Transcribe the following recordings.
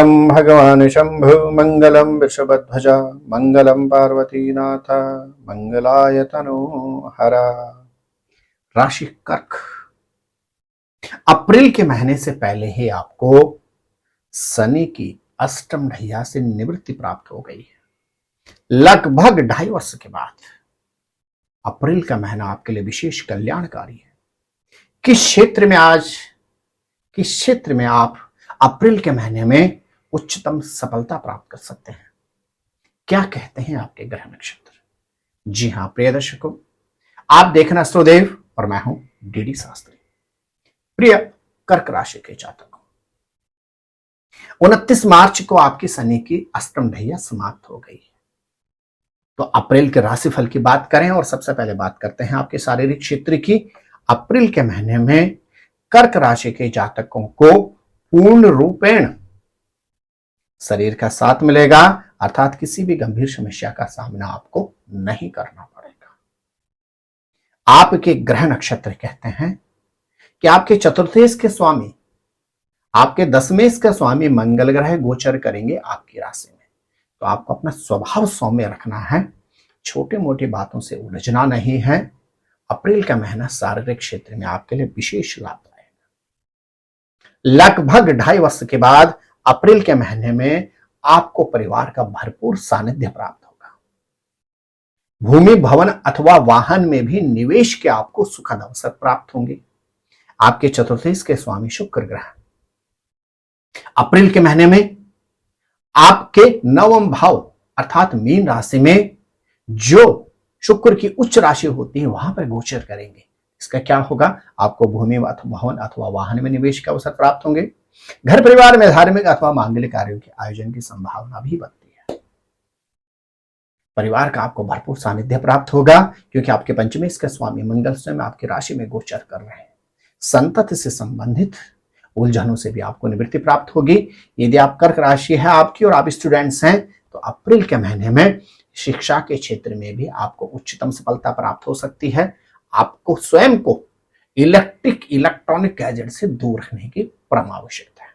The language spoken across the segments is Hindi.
मंगलम भगवान शंभु मंगलम वृषभध्वज मंगलम पार्वतीनाथ मंगलाय तनो हरा। राशि कर्क। अप्रैल के महीने से पहले ही आपको शनि की अष्टम ढैया से निवृत्ति प्राप्त हो गई है। लगभग 2.5 वर्ष के बाद अप्रैल का महीना आपके लिए विशेष कल्याणकारी है। किस क्षेत्र में आप अप्रैल के महीने में उच्चतम सफलता प्राप्त कर सकते हैं? क्या कहते हैं आपके ग्रह नक्षत्र? जी हां प्रिय दर्शकों, आप देखना एस्ट्रोदेव और मैं हूं डीडी शास्त्री। प्रिय कर्क राशि के जातकों, 29 मार्च को आपकी शनि की अष्टम ढैया समाप्त हो गई है। तो अप्रैल के राशिफल की बात करें और सबसे पहले बात करते हैं आपके शारीरिक क्षेत्र की। अप्रैल के महीने में कर्क राशि के जातकों को पूर्ण रूपेण शरीर का साथ मिलेगा, अर्थात किसी भी गंभीर समस्या का सामना आपको नहीं करना पड़ेगा। आपके ग्रह नक्षत्र कहते हैं कि आपके चतुर्थेश के स्वामी, आपके दशमेश के स्वामी मंगल ग्रह गोचर करेंगे आपकी राशि में। तो आपको अपना स्वभाव सौम्य रखना है, छोटी मोटी बातों से उलझना नहीं है। अप्रैल का महीना शारीरिक क्षेत्र में आपके लिए विशेष लाभदायक है। लगभग 2.5 वर्ष के बाद अप्रैल के महीने में आपको परिवार का भरपूर सानिध्य प्राप्त होगा। भूमि भवन अथवा वाहन में भी निवेश के आपको सुखद अवसर प्राप्त होंगे। आपके चतुर्थेश के स्वामी शुक्र ग्रह अप्रैल के महीने में आपके नवम भाव अर्थात मीन राशि में जो शुक्र की उच्च राशि होती है वहां पर गोचर करेंगे। इसका क्या होगा? आपको भूमि अथवा भवन अथवा वाहन में निवेश के अवसर प्राप्त होंगे। घर परिवार में धार्मिक अथवा मांगलिक कार्यों के आयोजन की संभावना भी बनती है। परिवार का आपको भरपूर सानिध्य प्राप्त होगा क्योंकि आपके पंचमेश के स्वामी मंगल स्वयं आपकी राशि में गोचर कर रहे हैं। संतति से संबंधित उलझनों से भी आपको निवृत्ति प्राप्त होगी। यदि आप कर्क राशि है आपकी और आप स्टूडेंट्स हैं तो अप्रैल के महीने में शिक्षा के क्षेत्र में भी आपको उच्चतम सफलता प्राप्त हो सकती है। आपको स्वयं को इलेक्ट्रॉनिक गैजेट से दूर रखने की परम आवश्यकता है।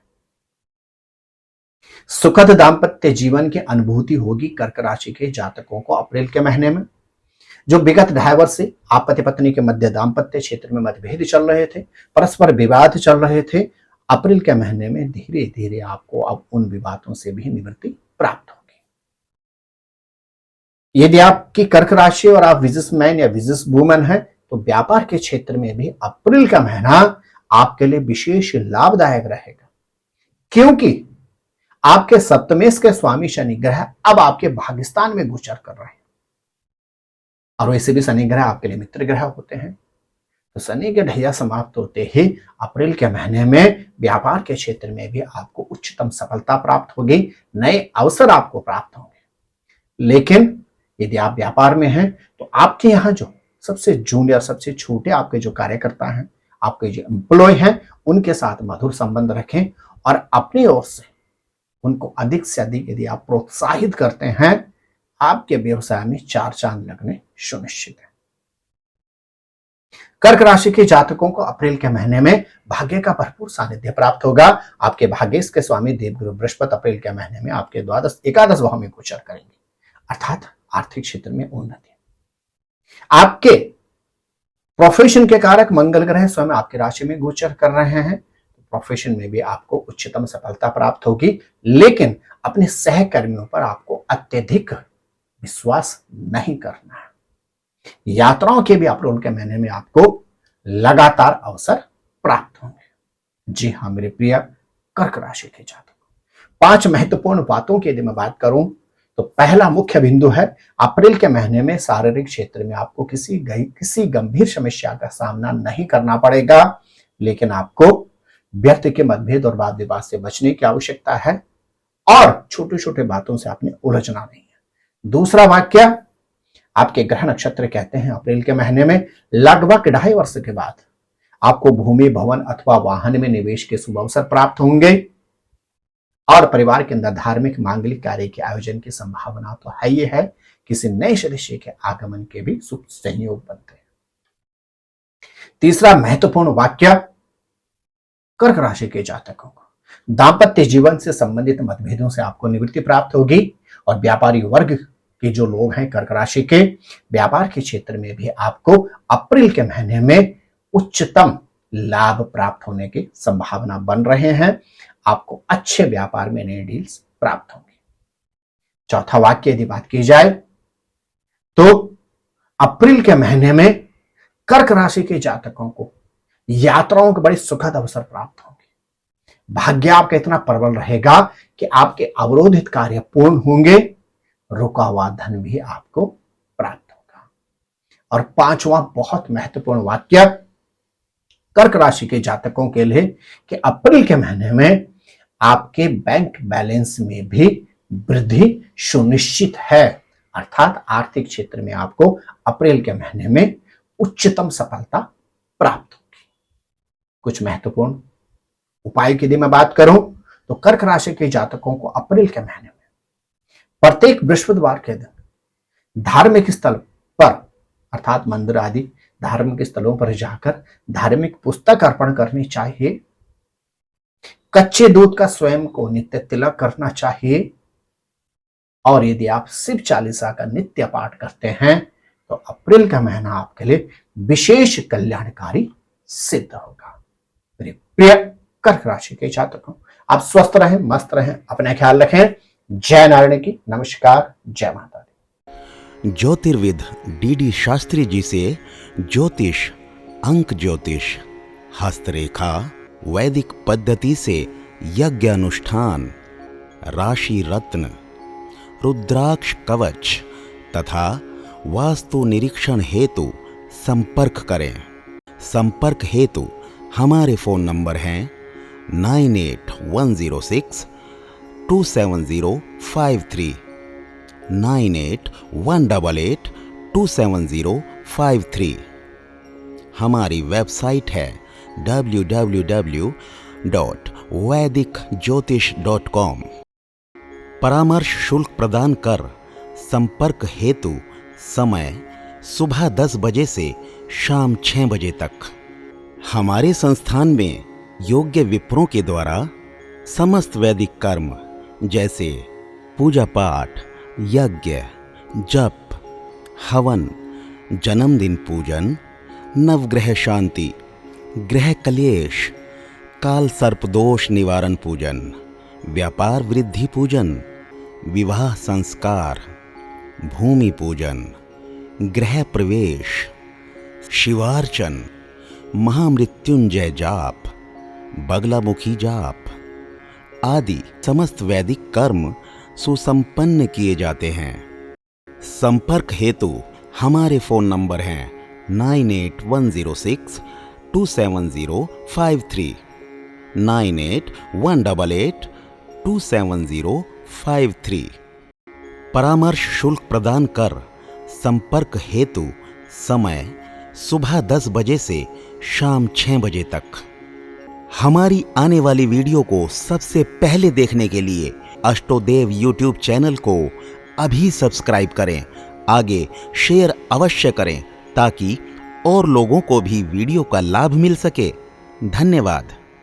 सुखद दाम्पत्य जीवन की अनुभूति होगी कर्क राशि के जातकों को अप्रैल के महीने में। जो विगत 2.5 वर्ष से आप पति पत्नी के मध्य दाम्पत्य क्षेत्र में मतभेद चल रहे थे, परस्पर विवाद चल रहे थे, अप्रैल के महीने में धीरे धीरे आपको अब उन विवादों से भी निवृत्ति प्राप्त होगी। यदि आपकी कर्क राशि और आप बिजनेसमैन या बिजनेस वूमन है तो व्यापार के क्षेत्र में भी अप्रैल का महीना आपके लिए विशेष लाभदायक रहेगा, क्योंकि आपके सप्तमेश के स्वामी शनि ग्रह अब आपके भाग्यस्थान में गोचर कर रहे हैं। और वैसे भी शनि ग्रह आपके लिए मित्र ग्रह होते हैं। तो शनि के ढैया समाप्त होते ही अप्रैल के महीने में व्यापार के क्षेत्र में भी आपको उच्चतम सफलता प्राप्त होगी, नए अवसर आपको प्राप्त होंगे। लेकिन यदि आप व्यापार में हैं तो आपके यहाँ जो सबसे जूनियर, सबसे छोटे आपके जो कार्यकर्ता हैं, आपके जो एम्प्लॉय हैं, उनके साथ मधुर संबंध रखें और अपनी ओर से उनको अधिक से अधिक यदि आप प्रोत्साहित करते हैं, आपके व्यवसाय में 4 चांद लगने सुनिश्चित है। कर्क राशि के जातकों को अप्रैल के महीने में भाग्य का भरपूर सानिध्य प्राप्त होगा। आपके भाग्येश के स्वामी देवगुरु बृहस्पति अप्रैल के महीने में आपके एकादश भाव में गोचर करेंगे, अर्थात आर्थिक क्षेत्र में उन्नति। आपके प्रोफेशन के कारक मंगल ग्रह स्वयं आपकी राशि में गोचर कर रहे हैं। प्रोफेशन में भी आपको उच्चतम सफलता प्राप्त होगी, लेकिन अपने सहकर्मियों पर आपको अत्यधिक विश्वास नहीं करना है। यात्राओं के भी अप्रैल के महीने में आपको लगातार अवसर प्राप्त होंगे। जी हाँ मेरे प्रिय कर्क राशि के जातक, 5 महत्वपूर्ण बातों की यदि मैं बात करूं तो पहला मुख्य बिंदु है अप्रैल के महीने में शारीरिक क्षेत्र में आपको किसी गंभीर समस्या का सामना नहीं करना पड़ेगा, लेकिन आपको व्यर्थ के मतभेद और वाद विवाद से बचने की आवश्यकता है और छोटे छोटे बातों से आपने उलझना नहीं है। दूसरा वाक्य, आपके ग्रह नक्षत्र कहते हैं अप्रैल के महीने में लगभग 2.5 वर्ष के बाद आपको भूमि भवन अथवा वाहन में निवेश के शुभ अवसर प्राप्त होंगे और परिवार के अंदर धार्मिक मांगलिक कार्य के आयोजन की संभावना तो है ही है। किसी नए सदस्य के आगमन के भी शुभ संयोग बनते हैं। तीसरा महत्वपूर्ण वाक्य, कर्क राशि के जातकों को दाम्पत्य जीवन से संबंधित मतभेदों से आपको निवृत्ति प्राप्त होगी। और व्यापारी वर्ग के जो लोग हैं कर्क राशि के, व्यापार के क्षेत्र में भी आपको अप्रैल के महीने में उच्चतम लाभ प्राप्त होने की संभावना बन रहे हैं। आपको अच्छे व्यापार में नए डील्स प्राप्त होंगे। चौथा वाक्य यदि बात की जाए तो अप्रैल के महीने में कर्क राशि के जातकों को यात्राओं के बड़े सुखद अवसर प्राप्त होंगे। भाग्य आपका इतना प्रबल रहेगा कि आपके अवरोधित कार्य पूर्ण होंगे, रुका हुआ धन भी आपको प्राप्त होगा। और पांचवा बहुत महत्वपूर्ण वाक्य कर्क राशि के जातकों के लिए कि अप्रैल के महीने में आपके बैंक बैलेंस में भी वृद्धि सुनिश्चित है। अर्थात आर्थिक क्षेत्र में आपको अप्रैल के महीने में उच्चतम सफलता प्राप्त होगी। कुछ महत्वपूर्ण उपाय की यदि मैं बात करूं तो कर्क राशि के जातकों को अप्रैल के महीने में प्रत्येक बृहस्पतिवार के दिन धार्मिक स्थल पर अर्थात मंदिर आदि धार्मिक स्थलों पर जाकर धार्मिक पुस्तक अर्पण करनी चाहिए। कच्चे दूध का स्वयं को नित्य तिलक करना चाहिए। और यदि आप शिव चालीसा का नित्य पाठ करते हैं तो अप्रैल का महीना आपके लिए विशेष कल्याणकारी सिद्ध होगा। मेरे प्रिय कर्क राशि के जातकों, आप स्वस्थ रहें, मस्त रहें, अपना ख्याल रखें। जय नारायण की। नमस्कार। जय माता दी। ज्योतिर्विद डीडी शास्त्री जी से ज्योतिष, अंक ज्योतिष, हस्तरेखा, वैदिक पद्धति से यज्ञ अनुष्ठान, राशि रत्न, रुद्राक्ष कवच तथा वास्तु निरीक्षण हेतु संपर्क करें। संपर्क हेतु हमारे फोन नंबर हैं 9810627053, 9818827053। हमारी वेबसाइट है www.vedicjyotish.com। परामर्श शुल्क प्रदान कर संपर्क हेतु समय सुबह 10 बजे से शाम 6 बजे तक। हमारे संस्थान में योग्य विप्रों के द्वारा समस्त वैदिक कर्म जैसे पूजा पाठ, यज्ञ, जप, हवन, जन्मदिन पूजन, नवग्रह शांति, ग्रह कलेश, काल सर्पदोष निवारण पूजन, व्यापार वृद्धि पूजन, विवाह संस्कार, भूमि पूजन, गृह प्रवेश, शिवार्चन, महामृत्युंजय जाप, बगलामुखी जाप आदि समस्त वैदिक कर्म सुसंपन्न किए जाते हैं। संपर्क हेतु हमारे फोन नंबर हैं 9810627053, 9818827053। परामर्श शुल्क प्रदान कर संपर्क हेतु समय सुबह 10 बजे से शाम 6 बजे तक। हमारी आने वाली वीडियो को सबसे पहले देखने के लिए अष्टोदेव यूट्यूब चैनल को अभी सब्सक्राइब करें। आगे शेयर अवश्य करें ताकि और लोगों को भी वीडियो का लाभ मिल सके। धन्यवाद।